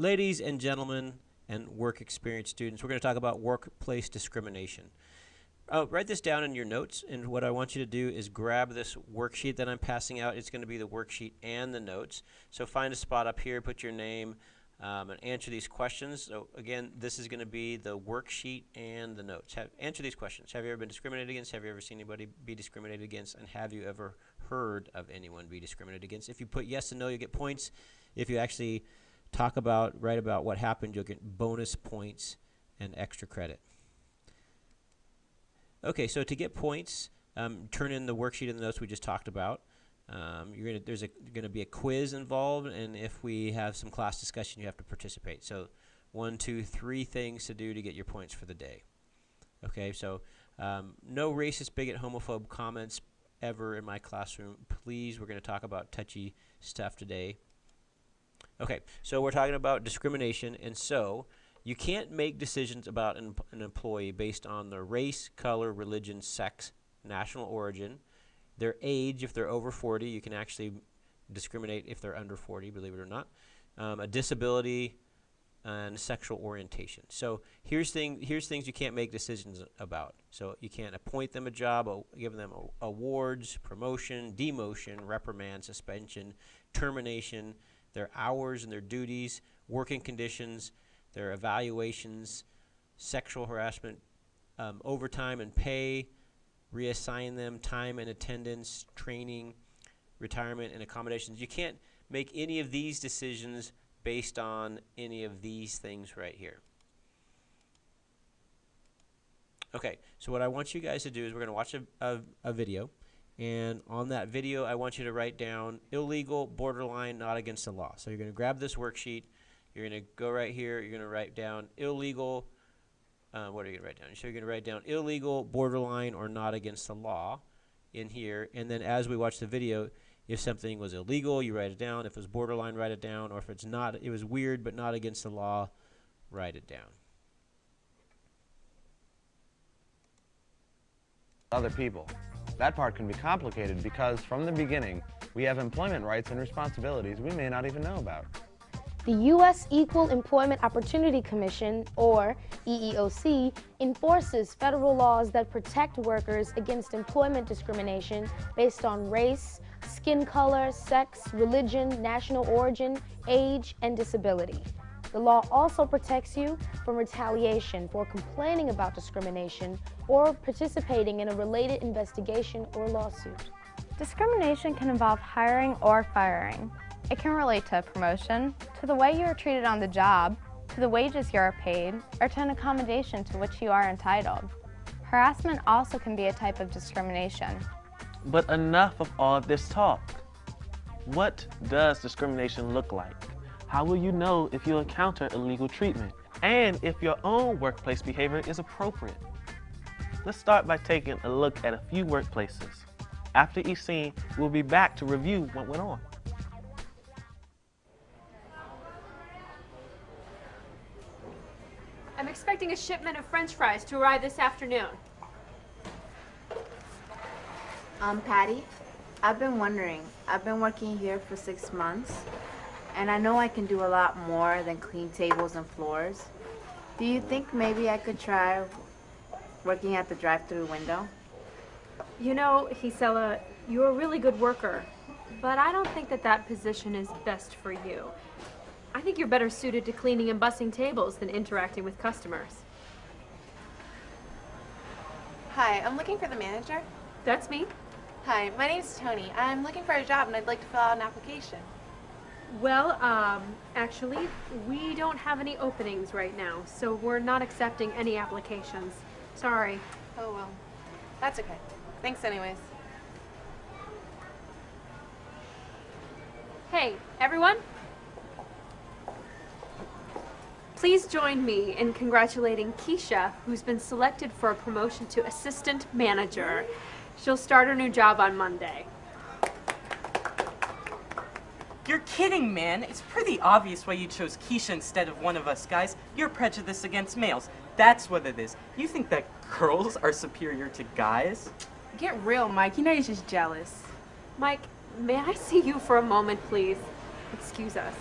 Ladies and gentlemen and work experience students, we're going to talk about workplace discrimination. Write this down in your notes, and what I want you to do is grab this worksheet that I'm passing out. It's going to be the worksheet and the notes. So find a spot up here, put your name, and answer these questions. So again, this is going to be the worksheet and the notes. Answer these questions. Have you ever been discriminated against? Have you ever seen anybody be discriminated against? And have you ever heard of anyone be discriminated against? If you put yes and no, you get points. If you actually write about what happened, you'll get bonus points and extra credit. Okay, so to get points, turn in the worksheet and the notes we just talked about. There's going to be a quiz involved, and if we have some class discussion, you have to participate. So 1, 2, 3 things to do to get your points for the day. Okay, so no racist, bigot, homophobe comments ever in my classroom. Please, we're going to talk about touchy stuff today. Okay, so we're talking about discrimination, and so you can't make decisions about an employee based on their race, color, religion, sex, national origin, their age. If they're over 40, you can actually discriminate if they're under 40, believe it or not, a disability, and sexual orientation. So here's things you can't make decisions about. So you can't appoint them a job, give them awards, promotion, demotion, reprimand, suspension, termination, their hours and their duties, working conditions, their evaluations, sexual harassment, overtime and pay, reassign them, time and attendance, training, retirement, and accommodations. You can't make any of these decisions based on any of these things right here. Okay, so what I want you guys to do is we're going to watch a video. And on that video, I want you to write down illegal, borderline, not against the law. So you're going to grab this worksheet. You're going to go right here. You're going to write down illegal. What are you going to write down? So you're going to write down illegal, borderline, or not against the law in here. And then as we watch the video, if something was illegal, you write it down. If it was borderline, write it down. Or if it's not, it was weird but not against the law, write it down. Other people. That part can be complicated because from the beginning, we have employment rights and responsibilities we may not even know about. The U.S. Equal Employment Opportunity Commission, or EEOC, enforces federal laws that protect workers against employment discrimination based on race, skin color, sex, religion, national origin, age, and disability. The law also protects you from retaliation for complaining about discrimination or participating in a related investigation or lawsuit. Discrimination can involve hiring or firing. It can relate to a promotion, to the way you are treated on the job, to the wages you are paid, or to an accommodation to which you are entitled. Harassment also can be a type of discrimination. But enough of all of this talk. What does discrimination look like? How will you know if you encounter illegal treatment? And if your own workplace behavior is appropriate? Let's start by taking a look at a few workplaces. After each scene, we'll be back to review what went on. I'm expecting a shipment of French fries to arrive this afternoon. Patty, I've been wondering, I've been working here for 6 months, and I know I can do a lot more than clean tables and floors. Do you think maybe I could try working at the drive-through window? You know, Gisela, you're a really good worker, but I don't think that position is best for you. I think you're better suited to cleaning and bussing tables than interacting with customers. Hi, I'm looking for the manager. That's me. Hi, my name's Tony. I'm looking for a job and I'd like to fill out an application. Well, actually, we don't have any openings right now, so we're not accepting any applications. Sorry. Oh, well, that's okay. Thanks anyways. Hey, everyone. Please join me in congratulating Keisha, who's been selected for a promotion to assistant manager. She'll start her new job on Monday. You're kidding, man. It's pretty obvious why you chose Keisha instead of one of us guys. You're prejudiced against males. That's what it is. You think that girls are superior to guys? Get real, Mike. You know you're just jealous. Mike, may I see you for a moment, please? Excuse us.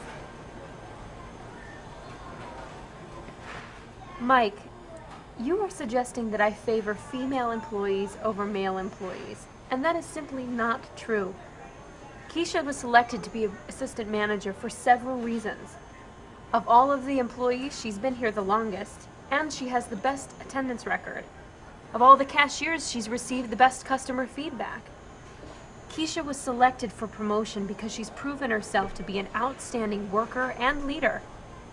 Mike, you are suggesting that I favor female employees over male employees, and that is simply not true. Keisha was selected to be an assistant manager for several reasons. Of all of the employees, she's been here the longest, and she has the best attendance record. Of all the cashiers, she's received the best customer feedback. Keisha was selected for promotion because she's proven herself to be an outstanding worker and leader,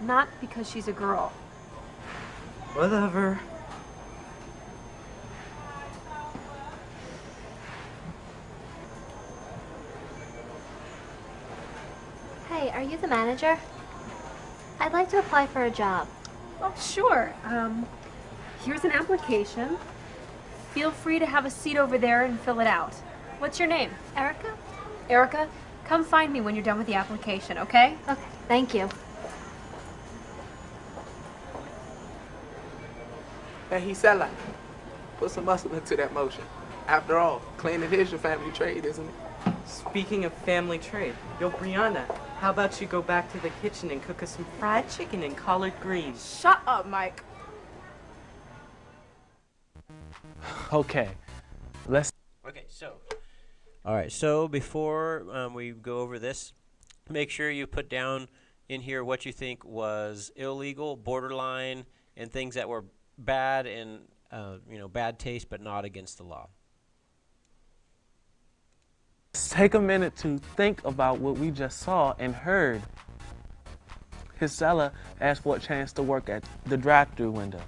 not because she's a girl. Whatever. Hey, are you the manager? I'd like to apply for a job. Oh, sure. Here's an application. Feel free to have a seat over there and fill it out. What's your name? Erica? Erica, come find me when you're done with the application, okay? Okay, thank you. Hey, Gisela, put some muscle into that motion. After all, cleaning is your family trade, isn't it? Speaking of family trade, yo, Brianna, how about you go back to the kitchen and cook us some fried chicken and collard greens? Shut up, Mike. Okay, let's. Okay, so. All right, so before we go over this, make sure you put down in here what you think was illegal, borderline, and things that were bad and bad taste, but not against the law. Let's take a minute to think about what we just saw and heard. Gisela asked for a chance to work at the drive-thru window.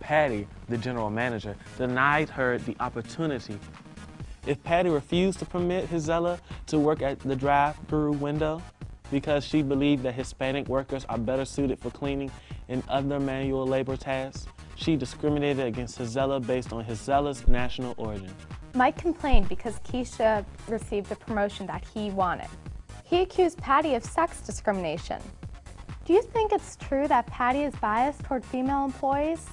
Patty, the general manager, denied her the opportunity. If Patty refused to permit Gisela to work at the drive-thru window because she believed that Hispanic workers are better suited for cleaning and other manual labor tasks, she discriminated against Gisela based on Gisela's national origin. Mike complained because Keisha received the promotion that he wanted. He accused Patty of sex discrimination. Do you think it's true that Patty is biased toward female employees?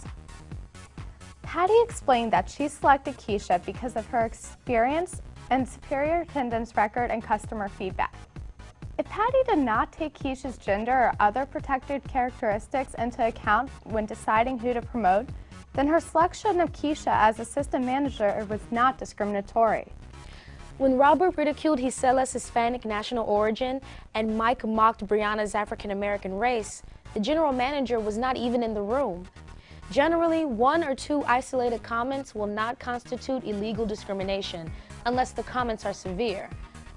Patty explained that she selected Keisha because of her experience and superior attendance record and customer feedback. If Patty did not take Keisha's gender or other protected characteristics into account when deciding who to promote, then her selection of Keisha as assistant manager was not discriminatory. When Robert ridiculed Gisela's Hispanic national origin and Mike mocked Brianna's African American race, the general manager was not even in the room. Generally, one or two isolated comments will not constitute illegal discrimination unless the comments are severe.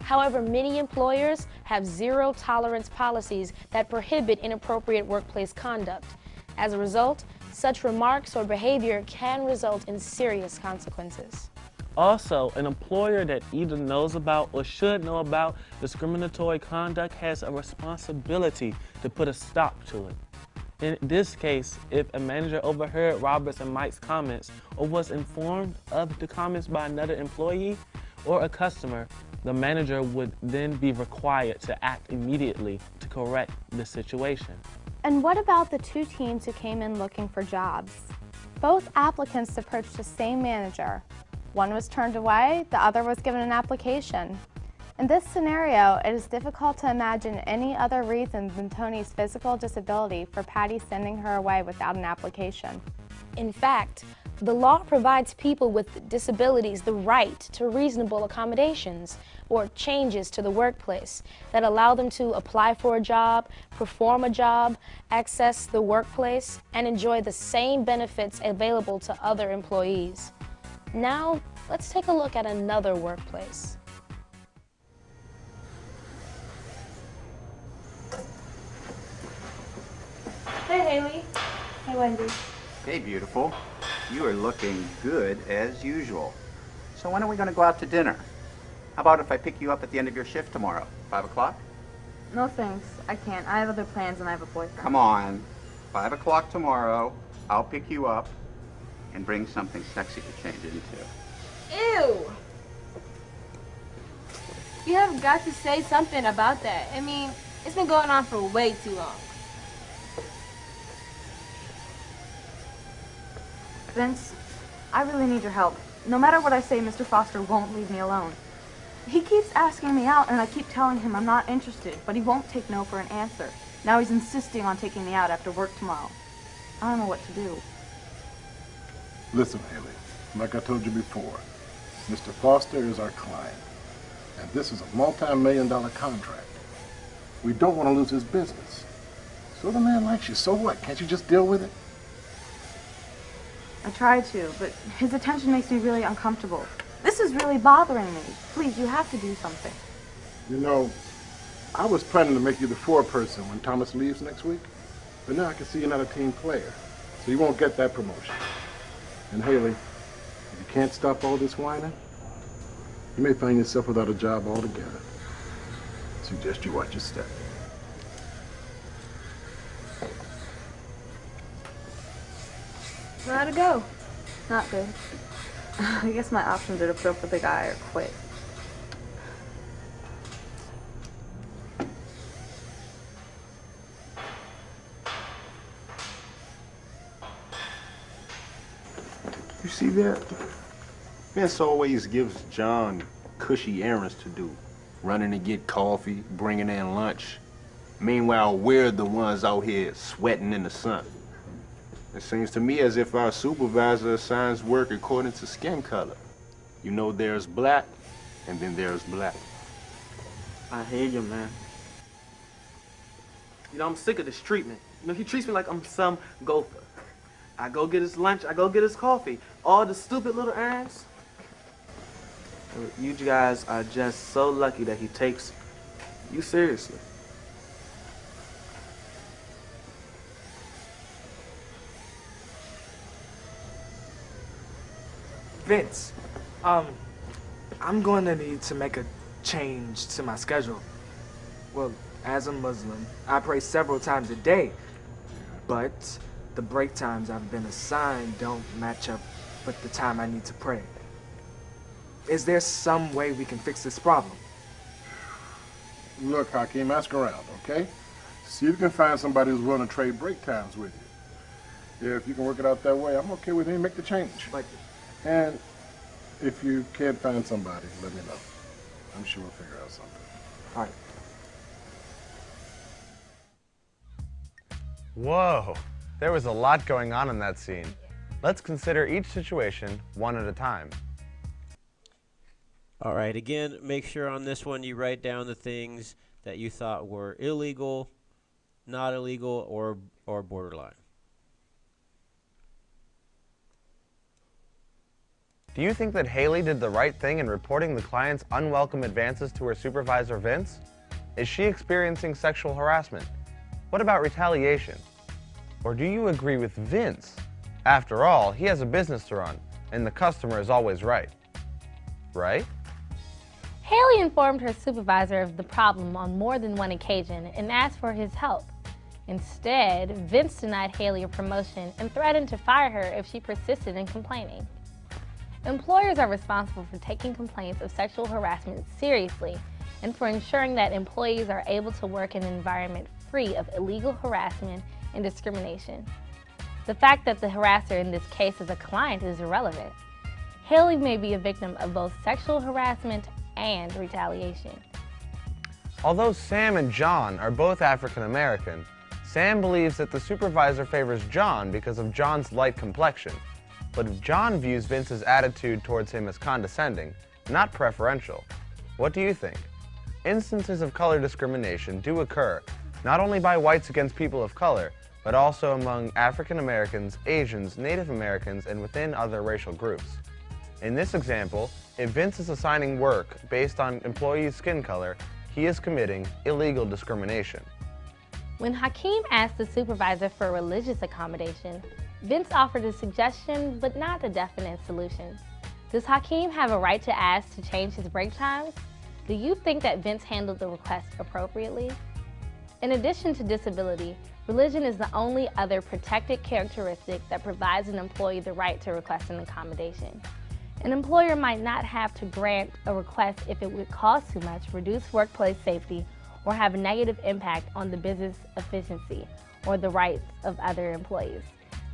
However, many employers have zero-tolerance policies that prohibit inappropriate workplace conduct. As a result, such remarks or behavior can result in serious consequences. Also, an employer that either knows about or should know about discriminatory conduct has a responsibility to put a stop to it. In this case, if a manager overheard Robert's and Mike's comments or was informed of the comments by another employee or a customer, the manager would then be required to act immediately to correct the situation. And what about the two teams who came in looking for jobs? Both applicants approached the same manager. One was turned away, the other was given an application. In this scenario, it is difficult to imagine any other reason than Tony's physical disability for Patty sending her away without an application. In fact, the law provides people with disabilities the right to reasonable accommodations or changes to the workplace that allow them to apply for a job, perform a job, access the workplace, and enjoy the same benefits available to other employees. Now, let's take a look at another workplace. Hey, Haley. Hey, Wendy. Hey, beautiful. You are looking good as usual. So when are we going to go out to dinner? How about if I pick you up at the end of your shift tomorrow? 5 o'clock? No thanks. I can't. I have other plans and I have a boyfriend. Come on. 5 o'clock tomorrow. I'll pick you up and bring something sexy to change into. Ew! You have got to say something about that. I mean, it's been going on for way too long. Vince, I really need your help. No matter what I say, Mr. Foster won't leave me alone. He keeps asking me out and I keep telling him I'm not interested, but he won't take no for an answer. Now he's insisting on taking me out after work tomorrow. I don't know what to do. Listen, Haley, like I told you before, Mr. Foster is our client, and this is a multi-million-dollar contract. We don't want to lose his business. So the man likes you, so what? Can't you just deal with it? I tried to, but his attention makes me really uncomfortable. This is really bothering me. Please, you have to do something. You know, I was planning to make you the foreperson when Thomas leaves next week, but now I can see you're not a team player, so you won't get that promotion. And Haley, if you can't stop all this whining, you may find yourself without a job altogether. I suggest you watch your step. How'd it go? Not good. I guess my options are to put up with the guy or quit. You see that? Vince always gives John cushy errands to do. Running to get coffee, bringing in lunch. Meanwhile, we're the ones out here sweating in the sun. It seems to me as if our supervisor assigns work according to skin color. You know, there's black, and then there's black. I hear you, man. You know, I'm sick of this treatment. You know, he treats me like I'm some gopher. I go get his lunch, I go get his coffee. All the stupid little errands. You guys are just so lucky that he takes you seriously. Vince, I'm going to need to make a change to my schedule. Well, as a Muslim, I pray several times a day, but the break times I've been assigned don't match up with the time I need to pray. Is there some way we can fix this problem? Look, Hakeem, ask around, okay? See if you can find somebody who's willing to trade break times with you. Yeah, if you can work it out that way, I'm okay with it. Make the change. And if you can't find somebody, let me know. I'm sure we'll figure out something. All right. Whoa, there was a lot going on in that scene. Let's consider each situation one at a time. All right, again, make sure on this one you write down the things that you thought were illegal, not illegal, or borderline. Do you think that Haley did the right thing in reporting the client's unwelcome advances to her supervisor, Vince? Is she experiencing sexual harassment? What about retaliation? Or do you agree with Vince? After all, he has a business to run, and the customer is always right. Right? Haley informed her supervisor of the problem on more than one occasion and asked for his help. Instead, Vince denied Haley a promotion and threatened to fire her if she persisted in complaining. Employers are responsible for taking complaints of sexual harassment seriously and for ensuring that employees are able to work in an environment free of illegal harassment and discrimination. The fact that the harasser in this case is a client is irrelevant. Haley may be a victim of both sexual harassment and retaliation. Although Sam and John are both African American, Sam believes that the supervisor favors John because of John's light complexion. But John views Vince's attitude towards him as condescending, not preferential. What do you think? Instances of color discrimination do occur, not only by whites against people of color, but also among African Americans, Asians, Native Americans, and within other racial groups. In this example, if Vince is assigning work based on employees' skin color, he is committing illegal discrimination. When Hakeem asked the supervisor for religious accommodation, Vince offered a suggestion, but not a definite solution. Does Hakeem have a right to ask to change his break times? Do you think that Vince handled the request appropriately? In addition to disability, religion is the only other protected characteristic that provides an employee the right to request an accommodation. An employer might not have to grant a request if it would cost too much, reduce workplace safety, or have a negative impact on the business efficiency or the rights of other employees.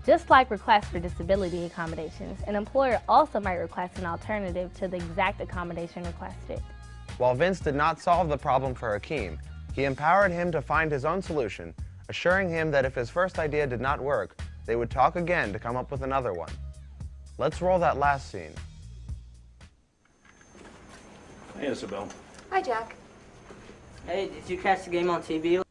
Just like requests for disability accommodations, an employer also might request an alternative to the exact accommodation requested. While Vince did not solve the problem for Hakeem, he empowered him to find his own solution, assuring him that if his first idea did not work, they would talk again to come up with another one. Let's roll that last scene. Hey, Isabel. Hi, Jack. Hey, did you catch the game on TV?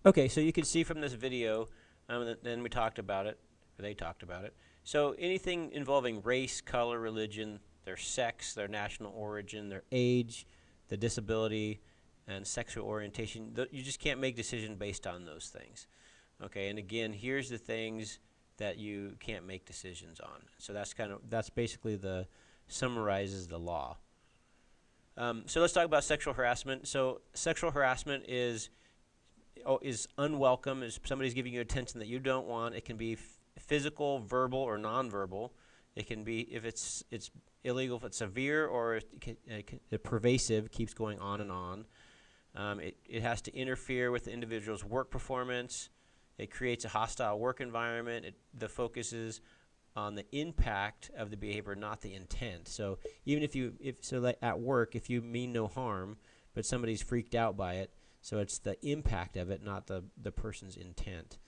Okay, so you can see from this video, then we talked about it, or they talked about it. So anything involving race, color, religion, their sex, their national origin, their age, the disability, and sexual orientation, you just can't make decisions based on those things. Okay, and again, here's the things that you can't make decisions on. So that's basically summarizes the law. So let's talk about sexual harassment. So sexual harassment is unwelcome. Is somebody's giving you attention that you don't want. It can be physical, verbal, or nonverbal. It can be, if it's illegal, if it's severe, or if pervasive, keeps going on and on. It has to interfere with the individual's work performance. It creates a hostile work environment. The focus is on the impact of the behavior, not the intent. So even like at work, if you mean no harm, but somebody's freaked out by it, so it's the impact of it, not the person's intent.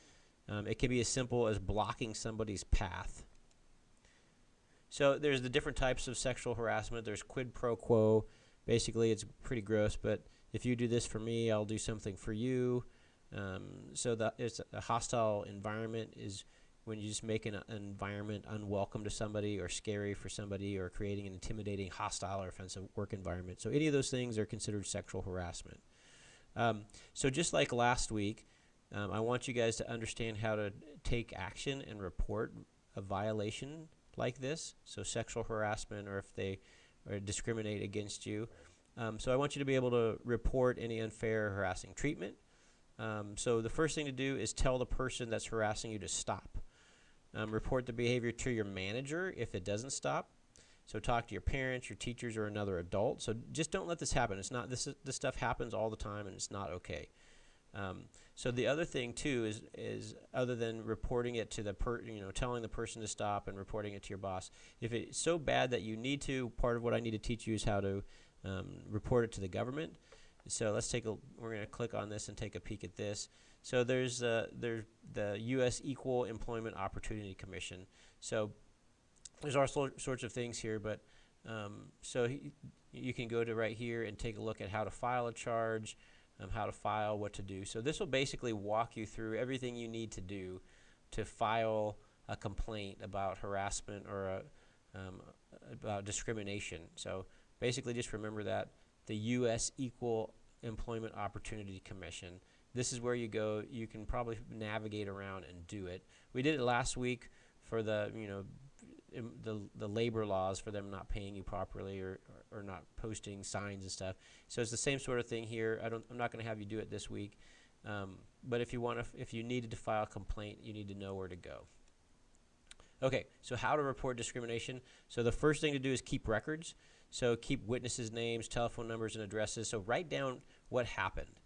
It can be as simple as blocking somebody's path. So there's the different types of sexual harassment. There's quid pro quo. Basically, it's pretty gross, but if you do this for me, I'll do something for you. So it's a hostile environment is when you just make an environment unwelcome to somebody or scary for somebody or creating an intimidating, hostile, or offensive work environment. So any of those things are considered sexual harassment. So just like last week, I want you guys to understand how to take action and report a violation like this, so sexual harassment or if they discriminate against you. So I want you to be able to report any unfair or harassing treatment. So the first thing to do is tell the person that's harassing you to stop. Report the behavior to your manager if it doesn't stop. So talk to your parents, your teachers, or another adult. So just don't let this happen. It's not this stuff happens all the time, and it's not okay. So the other thing too is other than reporting it to telling the person to stop and reporting it to your boss, if it's so bad that you need to, part of what I need to teach you is how to report it to the government. So we're going to click on this and take a peek at this. So there's the U.S. Equal Employment Opportunity Commission. So there's all sorts of things here, but you can go to right here and take a look at how to file a charge, how to file, what to do. So this will basically walk you through everything you need to do to file a complaint about harassment or about discrimination. So basically just remember that the U.S. Equal Employment Opportunity Commission. This is where you go. You can probably navigate around and do it. We did it last week for the labor laws for them not paying you properly or not posting signs and stuff. So it's the same sort of thing here. I'm not going to have you do it this week, but if you needed to file a complaint, you need to know where to go. Okay, so how to report discrimination. So the first thing to do is keep records. So keep witnesses' names, telephone numbers, and addresses. So write down what happened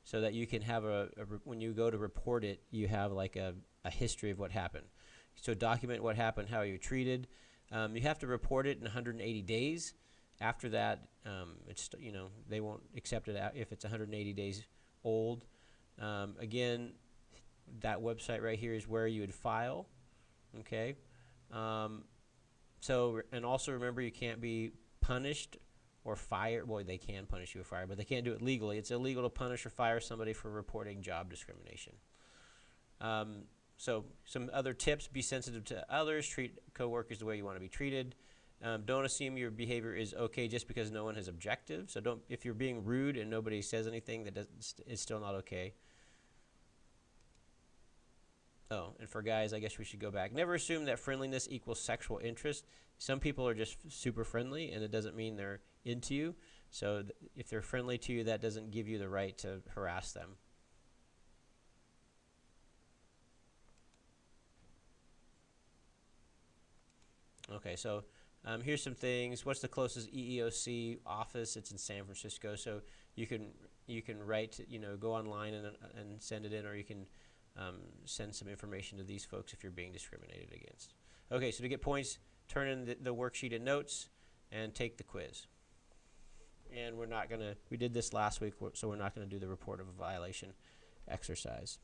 so that you can have when you go to report it, you have like a history of what happened. So document what happened, how you were treated. You have to report it in 180 days. After that, they won't accept it if it's 180 days old. Again, that website right here is where you would file. Okay. And also remember, you can't be punished or fired. Well, they can punish you or fire, but they can't do it legally. It's illegal to punish or fire somebody for reporting job discrimination. So some other tips: be sensitive to others, treat coworkers the way you want to be treated. Don't assume your behavior is okay just because no one has objective. So if you're being rude and nobody says anything, it's still not okay. Oh, and for guys, I guess we should go back. Never assume that friendliness equals sexual interest. Some people are just super friendly, and it doesn't mean they're into you. So if they're friendly to you, that doesn't give you the right to harass them. Okay, so here's some things. What's the closest EEOC office? It's in San Francisco. So you can write, go online and send it in, or you can send some information to these folks if you're being discriminated against. Okay, so to get points, turn in the worksheet and notes and take the quiz. And we did this last week, so we're not going to do the report of a violation exercise.